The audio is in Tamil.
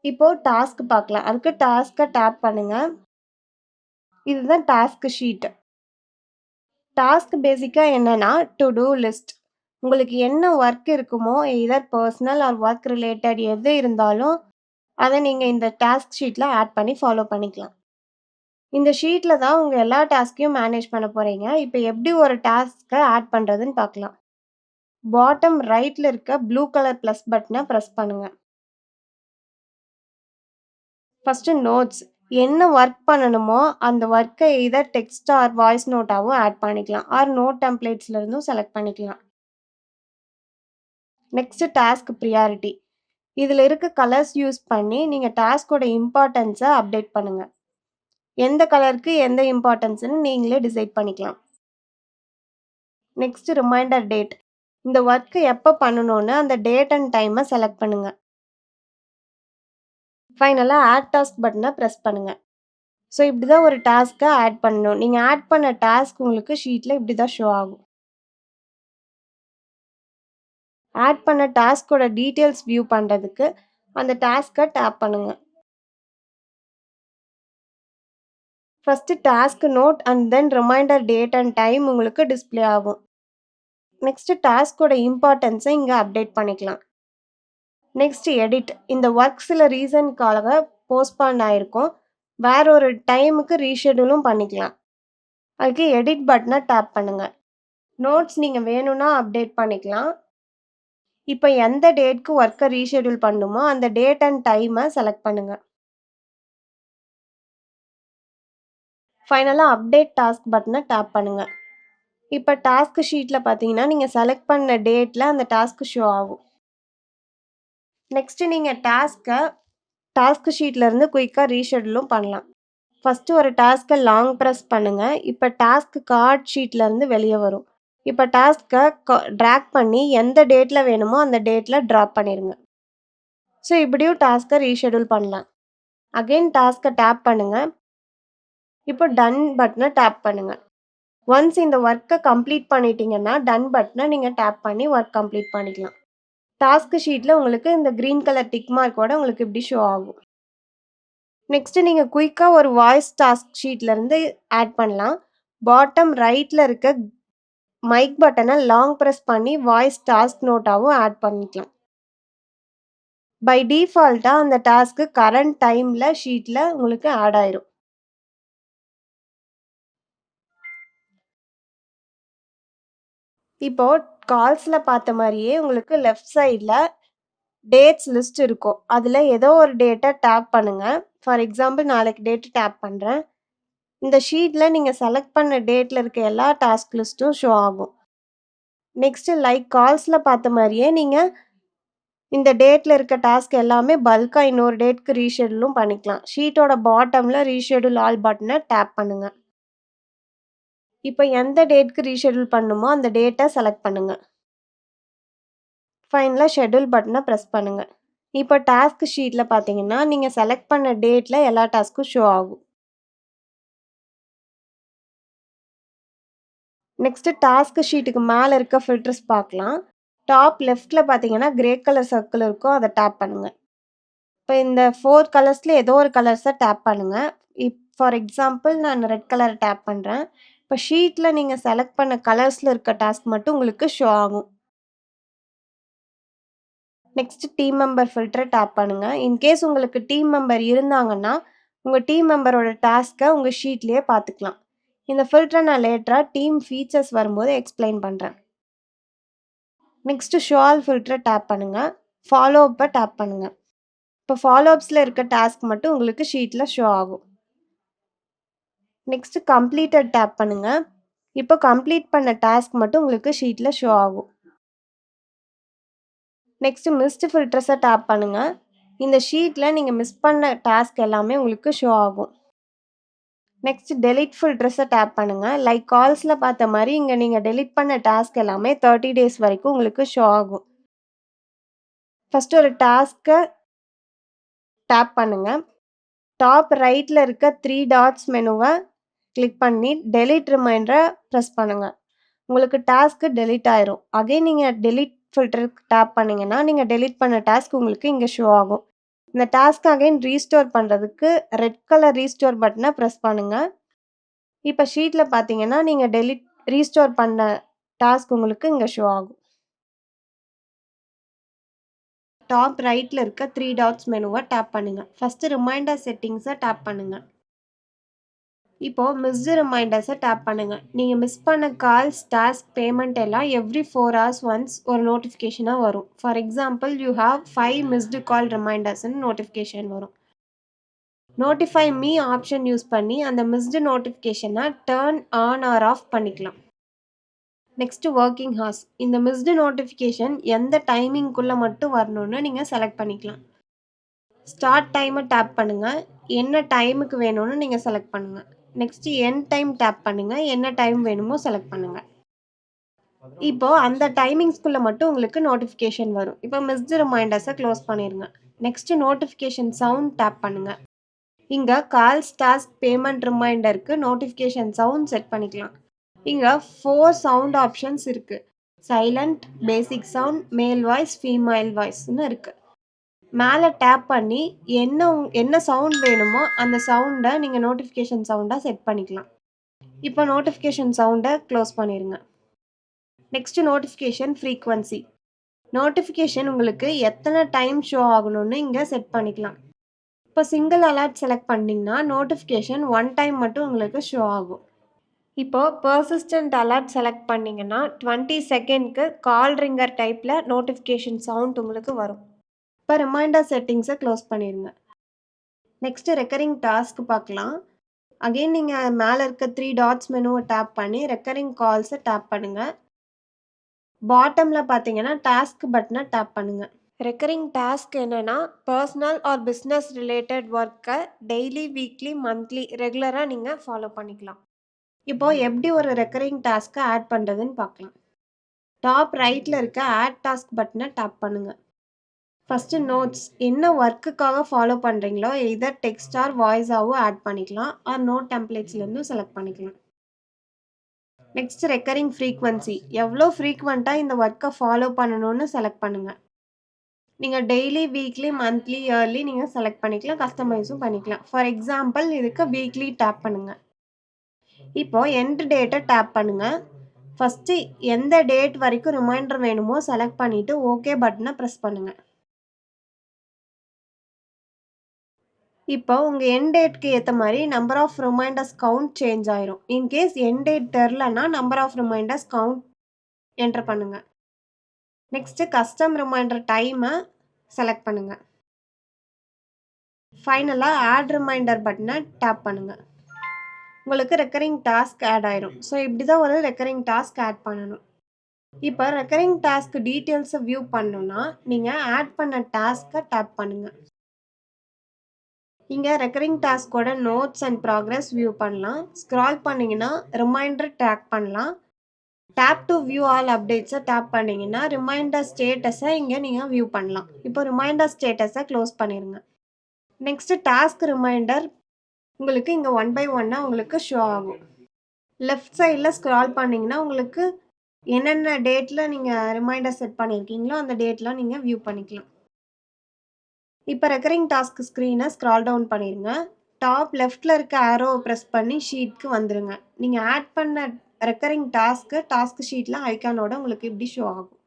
இப்போ டாஸ்க் பார்க்கலாம். அதுக்கு டாஸ்க்க டேப் பண்ணுங்க. இதுதான் டாஸ்க் ஷீட். டாஸ்க் பேசிக்கா என்னன்னா, டு டூ லிஸ்ட். உங்களுக்கு என்ன ஒர்க் இருக்குமோ, either personal or work related எது இருந்தாலும், அத நீங்க இந்த டாஸ்க் ஷீட்ல ஆட் பண்ணி ஃபாலோ பண்ணிக்கலாம். இந்த ஷீட்ல தான் உங்க எல்லா டாஸ்க்கையும் மேனேஜ் பண்ண போறீங்க. இப்ப எப்படி ஒரு டாஸ்க்க ஆட் பண்றதுன்னு பார்க்கலாம். பாட்டம் ரைட்ல இருக்க ப்ளூ கலர் பிளஸ் பட்டன பிரஸ் பண்ணுங்க. First notes. என்ன ஒர்க் பண்ணணுமோ அந்த ஒர்க்கை எய்தர் டெக்ஸ்ட் ஆர் வாய்ஸ் நோட்டாவோ ஆட் பண்ணிக்கலாம். ஆர் நோட் டெம்ப்ளேட்ஸ்ல இருந்தும் செலக்ட் பண்ணிக்கலாம். Next task priority. இதுல இருக்க கலர்ஸ் யூஸ் பண்ணி நீங்க டாஸ்கோட இம்பார்ட்டன்ஸை அப்டேட் பண்ணுங்க. எந்த கலருக்கு எந்த இம்பார்ட்டன்ஸ்னு நீங்களே டிசைட் பண்ணிக்கலாம். Next reminder date. இந்த ஒர்க்கு எப்போ பண்ணணும்னு அந்த டேட் அண்ட் டைமை செலக்ட் பண்ணுங்க. ஃபைனலாக ஆட் டாஸ்க் பட்டனை ப்ரெஸ் பண்ணுங்க. ஸோ இப்படி தான் ஒரு டாஸ்க்கை ஆட் பண்ணணும். நீங்கள் ஆட் பண்ண டாஸ்க் உங்களுக்கு ஷீட்டில் இப்படி தான் ஷோ ஆகும். ஆட் பண்ண டாஸ்கோட டீட்டெயில்ஸ் வியூ பண்ணுறதுக்கு அந்த டாஸ்க்கை டேப் பண்ணுங்க. First task note and then reminder date and time உங்களுக்கு டிஸ்பிளே ஆகும். நெக்ஸ்ட்டு டாஸ்கோட இம்பார்ட்டன்ஸை இங்கே அப்டேட் பண்ணிக்கலாம். Next edit. இந்த ஒர்க் சில ரீசனுக்காக போஸ்ட்பான் ஆகிருக்கும். வேற ஒரு டைமுக்கு ரீஷெடியூலும் பண்ணிக்கலாம். அதுக்கு எடிட் பட்டனை டேப் பண்ணுங்க. நோட்ஸ் நீங்கள் வேணும்னா அப்டேட் பண்ணிக்கலாம். இப்போ எந்த டேட்க்கு ஒர்க்கை ரீஷெடியூல் பண்ணுமோ அந்த டேட் அண்ட் டைமை செலக்ட் பண்ணுங்க. ஃபைனலாக அப்டேட் டாஸ்க் பட்டனை டேப் பண்ணுங்க. இப்போ டாஸ்க் ஷீட்டில் பார்த்தீங்கன்னா நீங்கள் செலக்ட் பண்ண டேட்டில் அந்த டாஸ்க் ஷோ ஆகும். நெக்ஸ்ட்டு நீங்கள் டாஸ்க் ஷீட்லேருந்து குயிக்காக ரீஷெடியூலும் பண்ணலாம். ஃபஸ்ட்டு ஒரு டாஸ்க்கை லாங் ப்ரெஸ் பண்ணுங்கள். இப்போ டாஸ்க் கார்ட் ஷீட்லேருந்து வெளியே வரும். இப்போ டாஸ்க்கை ட்ராக் பண்ணி எந்த டேட்டில் வேணுமோ அந்த டேட்டில் ட்ராப் பண்ணிடுங்க. ஸோ இப்படியும் டாஸ்க்கை ரீஷெடியூல் பண்ணலாம். அகெயின் டாஸ்க்கை டேப் பண்ணுங்கள். இப்போ டன் பட்டனை டேப் பண்ணுங்கள். ஒன்ஸ் இந்த ஒர்க்கை கம்ப்ளீட் பண்ணிட்டீங்கன்னா டன் பட்டனை நீங்கள் டேப் பண்ணி ஒர்க் கம்ப்ளீட் பண்ணிக்கலாம். டாஸ்க் ஷீட்டில் உங்களுக்கு இந்த க்ரீன் கலர் டிக் மார்க்கோட உங்களுக்கு இப்படி ஷோ ஆகும். நெக்ஸ்ட்டு நீங்கள் குயிக்காக ஒரு வாய்ஸ் டாஸ்க் ஷீட்லேருந்து ஆட் பண்ணலாம். பாட்டம் ரைட்டில் இருக்க மைக் பட்டனை லாங் ப்ரெஸ் பண்ணி வாய்ஸ் டாஸ்க் நோட்டாகவும் ஆட் பண்ணிக்கலாம். பை டிஃபால்ட்டாக அந்த டாஸ்க்கு கரண்ட் டைமில் ஷீட்டில் உங்களுக்கு ஆட் ஆயிரும். இப்போ கால்ஸில் பார்த்த மாதிரியே உங்களுக்கு லெஃப்ட் சைடில் டேட்ஸ் லிஸ்ட் இருக்கும். அதில் ஏதோ ஒரு டேட்டை டேப் பண்ணுங்கள். ஃபார் எக்ஸாம்பிள் நாளைக்கு டேட்டு டேப் பண்ணுறேன். இந்த ஷீட்டில் நீங்கள் செலக்ட் பண்ண டேட்டில் இருக்க எல்லா டாஸ்க் லிஸ்ட்டும் ஷோ ஆகும். நெக்ஸ்ட்டு லைக் கால்ஸில் பார்த்த மாதிரியே நீங்கள் இந்த டேட்டில் இருக்க டாஸ்க் எல்லாமே பல்காக இன்னொரு டேட்க்கு ரீஷெடியூலும் பண்ணிக்கலாம். ஷீட்டோட பாட்டமில் ரீஷெடியூல் ஆல் பட்டனை டேப் பண்ணுங்கள். இப்போ எந்த டேட்க்கு ரீஷெடியூல் பண்ணணுமோ அந்த டேட்டை செலக்ட் பண்ணுங்கள். ஃபைனலாக ஷெட்யூல் பட்டனை ப்ரெஸ் பண்ணுங்கள். இப்போ டாஸ்க் ஷீட்டில் பார்த்தீங்கன்னா நீங்கள் செலக்ட் பண்ண டேட்டில் எல்லா டாஸ்க்கும் ஷோ ஆகும். நெக்ஸ்ட்டு டாஸ்க் ஷீட்டுக்கு மேலே இருக்க ஃபில்டர்ஸ் பார்க்கலாம். டாப் லெஃப்ட்டில் பார்த்தீங்கன்னா கிரே கலர் சர்க்கிள் இருக்கும். அதை டேப் பண்ணுங்கள். இப்போ இந்த 4 கலர்ஸில் ஏதோ ஒரு கலர்ஸை டேப் பண்ணுங்கள். ஃபார் எக்ஸாம்பிள் நான் ரெட் கலரை டேப் பண்ணுறேன். இப்போ ஷீட்டில் நீங்கள் செலக்ட் பண்ண கலர்ஸில் இருக்க டாஸ்க் மட்டும் உங்களுக்கு ஷோ ஆகும். நெக்ஸ்ட் டீம் மெம்பர் ஃபில்டரை டேப் பண்ணுங்கள். இன்கேஸ் உங்களுக்கு டீம் மெம்பர் இருந்தாங்கன்னா உங்கள் டீம் மெம்பரோட டாஸ்க்கை உங்கள் ஷீட்லேயே பார்த்துக்கலாம். இந்த ஃபில்டரை நான் லேட்டராக டீம் ஃபீச்சர்ஸ் வரும்போது எக்ஸ்பிளைன் பண்ணுறேன். நெக்ஸ்ட்டு ஷோ ஆல் ஃபில்டரை டேப் பண்ணுங்கள். ஃபாலோ அப்பை டேப் பண்ணுங்கள். இப்போ ஃபாலோ அப்ஸில் இருக்க டாஸ்க் மட்டும் உங்களுக்கு ஷீட்டில் ஷோ ஆகும். நெக்ஸ்ட்டு கம்ப்ளீட்டட் டேப் பண்ணுங்கள். இப்போ கம்ப்ளீட் பண்ண டாஸ்க் மட்டும் உங்களுக்கு ஷீட்டில் ஷோ ஆகும். நெக்ஸ்ட்டு மிஸ்டு ஃபில்டர்ஸை டேப் பண்ணுங்கள். இந்த ஷீட்டில் நீங்கள் மிஸ் பண்ண டாஸ்க் எல்லாமே உங்களுக்கு ஷோ ஆகும். நெக்ஸ்ட்டு டெலிட் ஃபில்டர்ஸை டேப் பண்ணுங்கள். லைக் கால்ஸில் பார்த்த மாதிரி இங்கே நீங்கள் டெலிட் பண்ண டாஸ்க் எல்லாமே 30 days வரைக்கும் உங்களுக்கு ஷோ ஆகும். ஃபஸ்ட்டு ஒரு டாஸ்க்கை டேப் பண்ணுங்கள். டாப் ரைட்டில் இருக்க 3 டாட்ஸ் மெனுவை கிளிக் பண்ணி டெலிட் ரிமைண்டரை ப்ரெஸ் பண்ணுங்கள். உங்களுக்கு டாஸ்க்கு டெலிட் ஆயிரும். அகைன் நீங்கள் டெலிட் ஃபில்டருக்கு டேப் பண்ணிங்கன்னா நீங்கள் டெலிட் பண்ண டாஸ்க் உங்களுக்கு இங்கே ஷோ ஆகும். இந்த டாஸ்க் அகைன் ரீஸ்டோர் பண்றதுக்கு ரெட் கலர் ரீஸ்டோர் பட்டன பிரஸ் பண்ணுங்க. இப்ப ஷீட்ல பார்த்தீங்கன்னா, நீங்க ரீஸ்டோர் பண்ண டாஸ்க் உங்களுக்கு இங்க ஷோ ஆகும். டாப் ரைட்ல இருக்க 3 டாட்ஸ் மெனுவ டேப் பண்ணுங்க. ஃபர்ஸ்ட் ரிமைண்டர் செட்டிங்ஸ டேப் பண்ணுங்க. இப்போ மிஸ்டு ரிமைண்டர்ஸை டேப் பண்ணுங்க. நீங்கள் மிஸ் பண்ண கால்ஸ், டாஸ்க், பேமெண்ட் எல்லாம் எவ்ரி 4 hours ஒன்ஸ் ஒரு நோட்டிஃபிகேஷனாக வரும். For example you have 5 missed call ரிமைண்டர்ஸ்னு நோட்டிஃபிகேஷன் வரும். நோட்டிஃபை மீ ஆப்ஷன் யூஸ் பண்ணி அந்த மிஸ்டு நோட்டிஃபிகேஷனை டர்ன் ஆன் ஆர் ஆஃப் பண்ணிக்கலாம். Next working hours. இந்த மிஸ்டு நோட்டிஃபிகேஷன் எந்த டைமிங்குள்ளே மட்டும் வரணும்னு நீங்கள் செலக்ட் பண்ணிக்கலாம். ஸ்டார்ட் டைமை டேப் பண்ணுங்க. என்ன டைமுக்கு வேணும்னு நீங்கள் செலக்ட் பண்ணுங்க. நெக்ஸ்ட் எண்ட் டைம் டேப் பண்ணுங்க. என்ன டைம் வேணுமோ செலக்ட் பண்ணுங்க. இப்போ அந்த டைமிங்ஸ்குள்ள மட்டும் உங்களுக்கு நோட்டிஃபிகேஷன் வரும். இப்போ மிஸ்டு ரிமைண்டர்ஸை க்ளோஸ் பண்ணிருங்க. நெக்ஸ்ட் நோட்டிஃபிகேஷன் சவுண்ட் டேப் பண்ணுங்க. இங்க கால்ஸ், டாஸ்க், பேமெண்ட் ரிமைண்டருக்கு நோட்டிஃபிகேஷன் சவுண்ட் செட் பண்ணிக்கலாம். இங்க 4 சவுண்ட் ஆப்ஷன்ஸ் இருக்கு. Silent, basic sound, male voice, female வாய்ஸ்னு இருக்கு. மேலே டேப் பண்ணி என்ன சவுண்ட் வேணுமோ அந்த சவுண்டை நீங்கள் நோட்டிஃபிகேஷன் சவுண்டாக செட் பண்ணிக்கலாம். இப்போ நோட்டிஃபிகேஷன் சவுண்டை க்ளோஸ் பண்ணிடுங்க. Next notification frequency. நோட்டிஃபிகேஷன் உங்களுக்கு எத்தனை டைம் ஷோ ஆகணும்னு இங்கே செட் பண்ணிக்கலாம். இப்போ சிங்கிள் அலர்ட் செலக்ட் பண்ணிங்கன்னா நோட்டிஃபிகேஷன் 1 டைம் மட்டும் உங்களுக்கு ஷோ ஆகும். இப்போ பர்சிஸ்டன்ட் அலர்ட் செலக்ட் பண்ணிங்கன்னா 20 செகண்ட்க்கு கால் ரிங்கர் டைப்பில் நோட்டிஃபிகேஷன் சவுண்ட் உங்களுக்கு வரும். இப்போ ரிமைண்டர் செட்டிங்ஸை க்ளோஸ் பண்ணிடுங்க. நெக்ஸ்ட்டு ரெக்கரிங் டாஸ்க் பார்க்கலாம். அகெயின் நீங்கள் மேலே இருக்க 3 டாட்ஸ் மெனுவை டேப் பண்ணி ரெக்கரிங் கால்ஸை டேப் பண்ணுங்கள். பாட்டமில் பார்த்தீங்கன்னா டாஸ்க் பட்டனை டேப் பண்ணுங்கள். ரெக்கரிங் டாஸ்க் என்னென்னா பர்சனல் ஆர் பிஸ்னஸ் ரிலேட்டட் ஒர்க்கை டெய்லி, வீக்லி, மந்த்லி ரெகுலராக நீங்கள் ஃபாலோ பண்ணிக்கலாம். இப்போது எப்படி ஒரு ரெக்கரிங் டாஸ்க்கை ஆட் பண்ணுறதுன்னு பார்க்கலாம். டாப் ரைட்டில் இருக்க ஆட் டாஸ்க் பட்டனை டேப் பண்ணுங்கள். ஃபஸ்ட்டு நோட்ஸ் என்ன ஒர்க்குக்காக ஃபாலோ பண்ணுறீங்களோ எதர் டெக்ஸ்ட் ஆர் வாய்ஸாகவும் ஆட் பண்ணிக்கலாம் ஆர் நோட் டெம்ப்ளேட்ஸ்லேருந்து செலக்ட் பண்ணிக்கலாம். நெக்ஸ்ட் ரெக்கரிங் ஃப்ரீக்வன்சி எவ்வளோ ஃப்ரீக்வெண்ட்டாக இந்த ஒர்க்கை ஃபாலோ பண்ணணும்னு செலக்ட் பண்ணுங்கள். நீங்கள் டெய்லி, வீக்லி, மந்த்லி, இயர்லி நீங்கள் செலக்ட் பண்ணிக்கலாம், கஸ்டமைஸும் பண்ணிக்கலாம். ஃபார் எக்ஸாம்பிள் இதுக்கு வீக்லி டேப் பண்ணுங்கள். இப்போது எண்ட் டேட்டை டேப் பண்ணுங்கள். ஃபஸ்ட்டு எந்த டேட் வரைக்கும் ரிமைண்டர் வேணுமோ செலக்ட் பண்ணிவிட்டு ஓகே பட்டனை ப்ரெஸ் பண்ணுங்கள். இப்போ உங்கள் எண்ட் டேட்க்கு ஏற்ற மாதிரி number of reminders count change ஆயிரும். இன்கேஸ் எண்ட் டேட் தெரிலனா number of reminders count enter பண்ணுங்கள். நெக்ஸ்ட்டு கஸ்டம் ரிமைண்டர் டைமை செலக்ட் பண்ணுங்கள். ஃபைனலாக ஆட் ரிமைண்டர் பட்டனை டேப் பண்ணுங்கள். உங்களுக்கு ரெக்கரிங் டாஸ்க் ஆட் ஆயிரும். ஸோ இப்படி தான் ஒரு ரெக்கரிங் டாஸ்க் ஆட் பண்ணணும். இப்போ ரெக்கரிங் டாஸ்க் டீட்டெயில்ஸை வியூ பண்ணணுன்னா நீங்கள் ஆட் பண்ண டாஸ்க்கை டேப் பண்ணுங்கள். இங்கே ரெக்கரிங் டாஸ்கோட நோட்ஸ் அண்ட் ப்ராக்ரஸ் வியூ பண்ணலாம். ஸ்க்ரால் பண்ணிங்கன்னா ரிமைண்டர் ட்ராக் பண்ணலாம். டேப் டு வியூ ஆல் அப்டேட்ஸை டேப் பண்ணிங்கன்னா ரிமைண்டர் ஸ்டேட்டஸை இங்கே நீங்கள் வியூ பண்ணலாம். இப்போ ரிமைண்டர் ஸ்டேட்டஸை க்ளோஸ் பண்ணிடுங்க. நெக்ஸ்ட்டு டாஸ்க் ரிமைண்டர் உங்களுக்கு இங்கே 1 by 1 உங்களுக்கு ஷோ ஆகும். லெஃப்ட் சைடில் ஸ்க்ரால் பண்ணிங்கன்னா உங்களுக்கு என்னென்ன டேட்டில் நீங்கள் ரிமைண்டர் செட் பண்ணியிருக்கீங்களோ அந்த டேட்லாம் நீங்கள் வியூ பண்ணிக்கலாம். இப்போ ரெக்கரிங் டாஸ்க் ஸ்க்ரீனை ஸ்க்ரால் டவுன் பண்ணிடுங்க. டாப் லெஃப்டில் இருக்க ஆரோவை ப்ரெஸ் பண்ணி ஷீட்க்கு வந்துடுங்க. நீங்கள் ஆட் பண்ண ரெக்கரிங் டாஸ்க் ஷீட்டில் ஐக்கானோட உங்களுக்கு இப்படி ஷோ ஆகும்.